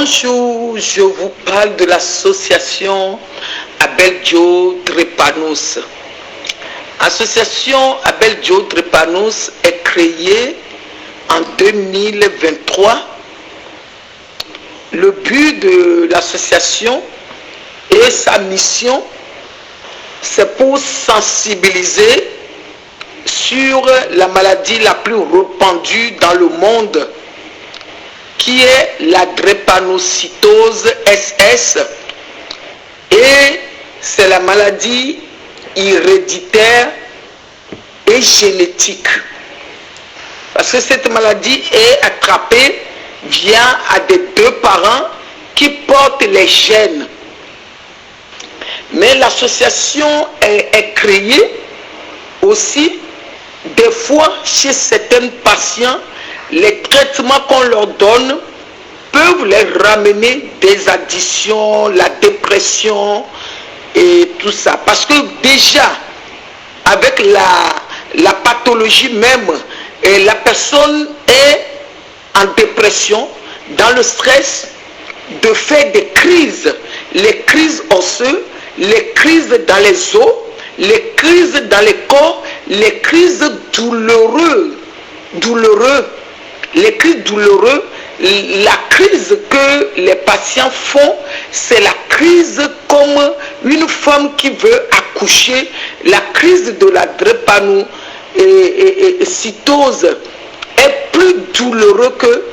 Bonjour, je vous parle de l'association Abel Dio Drepanous. L'association Abel Dio Drepanous est créée en 2023. Le but de l'association et sa mission, c'est pour sensibiliser sur la maladie la plus répandue dans le monde, qui est la drépanocytose SS, et c'est la maladie héréditaire et génétique. Parce que cette maladie est attrapée via à des deux parents qui portent les gènes. Mais l'association est créée aussi, des fois chez certains patients, les traitements qu'on leur donne peuvent les ramener des addictions, la dépression et tout ça. Parce que déjà, avec la pathologie même, et la personne est en dépression, dans le stress, de faire des crises, les crises osseuses, les crises dans les os, les crises dans les corps, les crises douloureuses, les crises douloureuses. La crise que les patients font, c'est la crise comme une femme qui veut accoucher. La crise de la drépanocytose est plus douloureuse que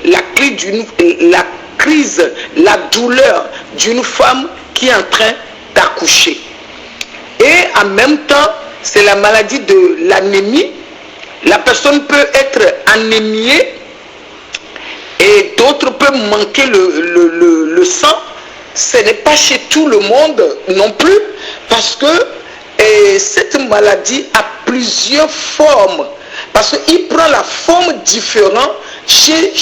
la douleur d'une femme qui est en train d'accoucher. Et en même temps, c'est la maladie de l'anémie. La personne peut être anémiée et d'autres peuvent manquer le sang. Ce n'est pas chez tout le monde non plus, parce que cette maladie a plusieurs formes. Parce qu'il prend la forme différente chez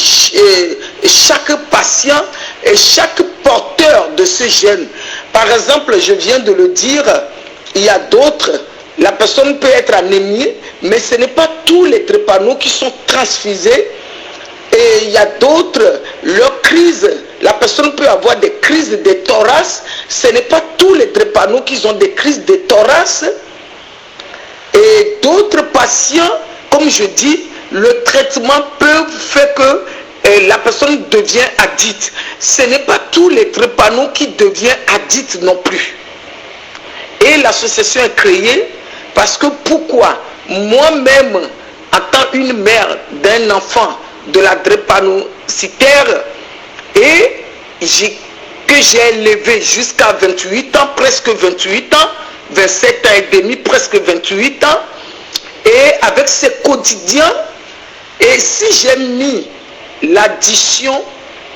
chaque patient et chaque porteur de ce gène. Par exemple, je viens de le dire, il y a d'autres, la personne peut être anémiée, mais ce n'est pas tous les drépanocytes qui sont transfusés. Et il y a d'autres, leur crise, la personne peut avoir des crises de thorax. Ce n'est pas tous les drépanocytes qui ont des crises de thorax. Et d'autres patients, comme je dis, le traitement peut faire que la personne devient addict. Ce n'est pas tous les drépanocytes qui deviennent addicts non plus. Et l'association est créée parce que pourquoi? Moi-même, en tant qu'une mère d'un enfant de la drépanocytaire et que j'ai élevé jusqu'à 28 ans, presque 28 ans, 27 ans et demi, presque 28 ans, et avec ce quotidien, et si j'ai mis l'addition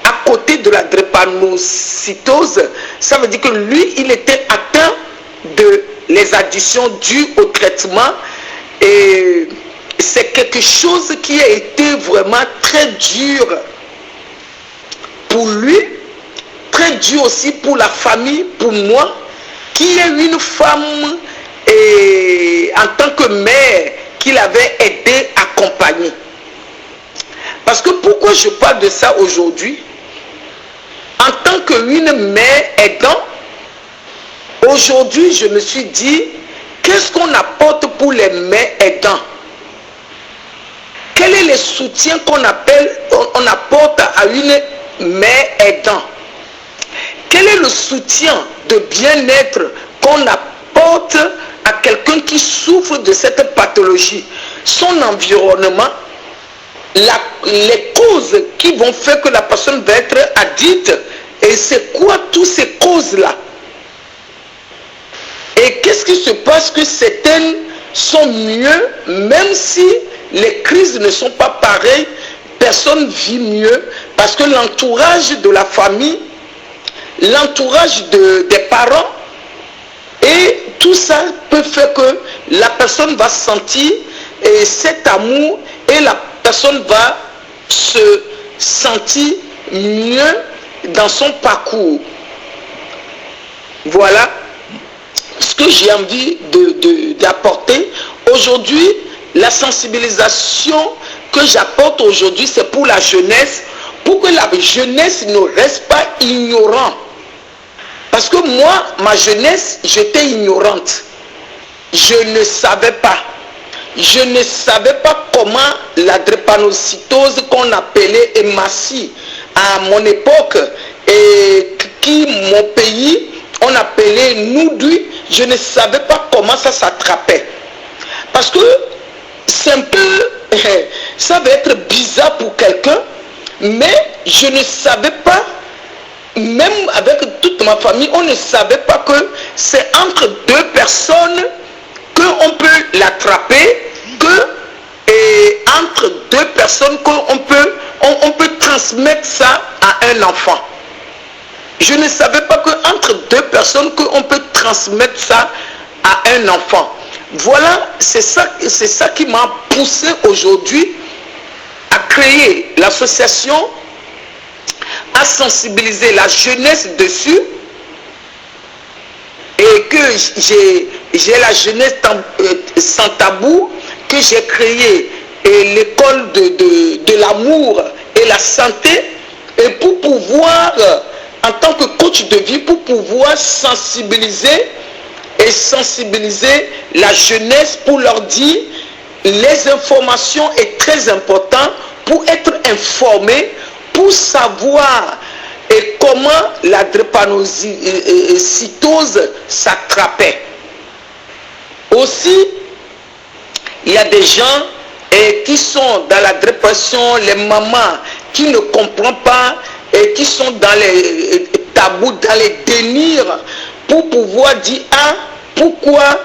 à côté de la drépanocytose, ça veut dire que lui, il était atteint de les addictions dues au traitement, et c'est quelque chose qui a été vraiment très dur pour lui, très dur aussi pour la famille, pour moi, qui est une femme et en tant que mère qu'il avait aidé, accompagné. Parce que pourquoi je parle de ça aujourd'hui? En tant qu'une mère aidant, aujourd'hui je me suis dit, qu'est-ce qu'on apporte pour les mères aidants? Quel est le soutien qu'on apporte à une mère aidant? Quel est le soutien de bien-être qu'on apporte à quelqu'un qui souffre de cette pathologie? Son environnement, les causes qui vont faire que la personne va être addicte, et c'est quoi toutes ces causes-là? Et qu'est-ce qui se passe que certaines sont mieux, même si les crises ne sont pas pareilles, personne vit mieux, parce que l'entourage de la famille, l'entourage des parents, et tout ça peut faire que la personne va sentir cet amour, et la personne va se sentir mieux dans son parcours. Voilà ce que j'ai envie d'apporter. Aujourd'hui, la sensibilisation que j'apporte aujourd'hui, c'est pour la jeunesse. pour que la jeunesse ne reste pas ignorante. Parce que moi, ma jeunesse, j'étais ignorante. Je ne savais pas. Je ne savais pas comment la drépanocytose qu'on appelait hématie à mon époque et qui, mon pays, on appelait noudui. Je ne savais pas comment ça s'attrapait. Parce que c'est un peu, ça va être bizarre pour quelqu'un, mais je ne savais pas, même avec toute ma famille, on ne savait pas que c'est entre deux personnes qu'on peut l'attraper, et entre deux personnes qu'on peut, on peut transmettre ça à un enfant. Je ne savais pas qu'entre deux personnes qu'on peut transmettre ça à un enfant. Voilà, c'est ça qui m'a poussé aujourd'hui à créer l'association, à sensibiliser la jeunesse dessus, et que j'ai la jeunesse sans tabou, que j'ai créé l'école de l'amour et la santé, et pour pouvoir, en tant que coach de vie, pour pouvoir sensibiliser la jeunesse, pour leur dire les informations est très important pour être informé, pour savoir et comment la drépanocytose s'attrapait. Aussi, il y a des gens qui sont dans la dépression, les mamans qui ne comprennent pas et qui sont dans les tabous, dans les dénirs, pour pouvoir dire pourquoi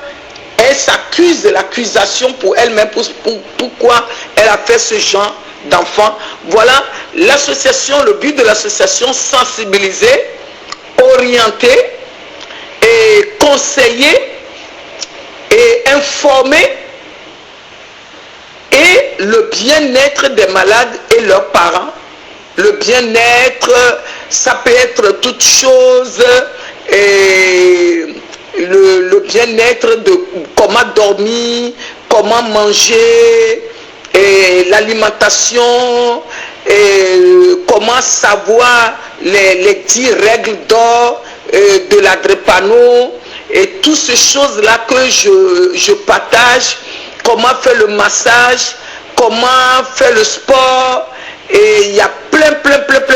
elle s'accuse de l'accusation pour elle-même, pourquoi elle a fait ce genre d'enfant. Voilà l'association, le but de l'association: sensibiliser, orienter et conseiller et informer, et le bien-être des malades et leurs parents. Le bien-être, ça peut être toute chose, et le bien-être de comment dormir, comment manger, et l'alimentation, et comment savoir les 10 règles d'or de la drépano, et toutes ces choses-là que je partage. Comment faire le massage, comment faire le sport, et il y a plein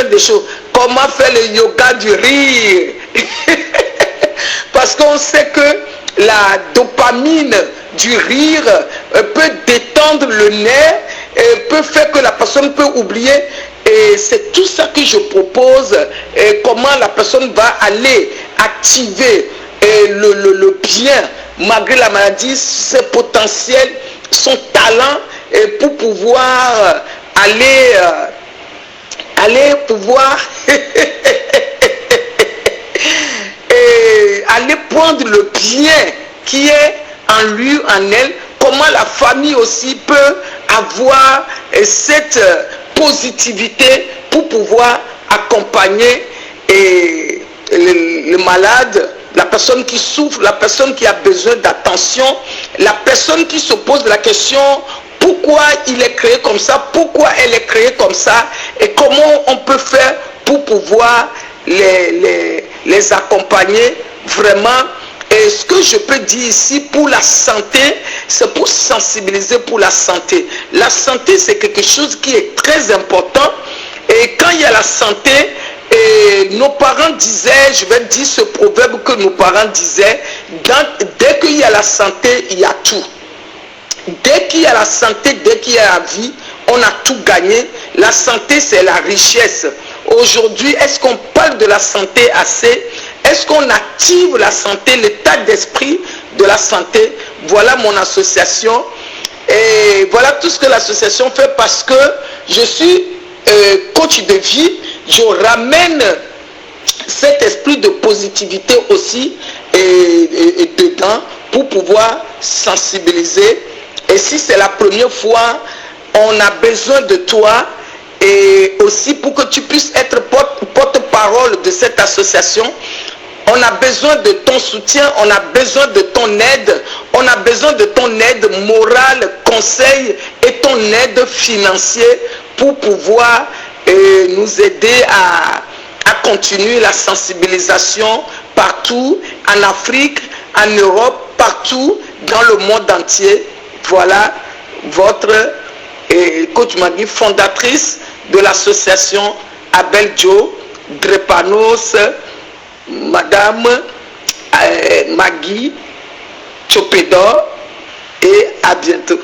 de choses. Comment faire le yoga du rire. Parce qu'on sait que la dopamine du rire peut détendre le nerf et peut faire que la personne peut oublier. Et c'est tout ça que je propose, et comment la personne va aller activer le bien, malgré la maladie, ses potentiels, son talent, et pour pouvoir aller pouvoir et aller prendre le bien qui est en lui, en elle. Comment la famille aussi peut avoir cette positivité pour pouvoir accompagner le malade, la personne qui souffre, la personne qui a besoin d'attention, la personne qui se pose la question pourquoi il est créé comme ça, pourquoi elle est créée comme ça, et comment on peut faire pour pouvoir les accompagner vraiment. Et ce que je peux dire ici pour la santé, c'est pour sensibiliser pour la santé. La santé, c'est quelque chose qui est très important. Et quand il y a la santé, et nos parents disaient, je vais dire ce proverbe que nos parents disaient, dès qu'il y a la santé, il y a tout. Dès qu'il y a la santé, dès qu'il y a la vie, on a tout gagné. La santé, c'est la richesse. Aujourd'hui, est-ce qu'on parle de la santé assez? Est-ce qu'on active la santé, l'état d'esprit de la santé? Voilà mon association. Et voilà tout ce que l'association fait, parce que je suis coach de vie. Je ramène cet esprit de positivité aussi et dedans pour pouvoir sensibiliser. Et si c'est la première fois, on a besoin de toi, et aussi pour que tu puisses être porte-parole de cette association. On a besoin de ton soutien, on a besoin de ton aide, on a besoin de ton aide morale, conseil, et ton aide financière pour pouvoir nous aider à continuer la sensibilisation partout en Afrique, en Europe, partout dans le monde entier. Voilà votre coach Magui, fondatrice de l'association Abel Joe Drepanos, Madame Magui Chopedor, et à bientôt.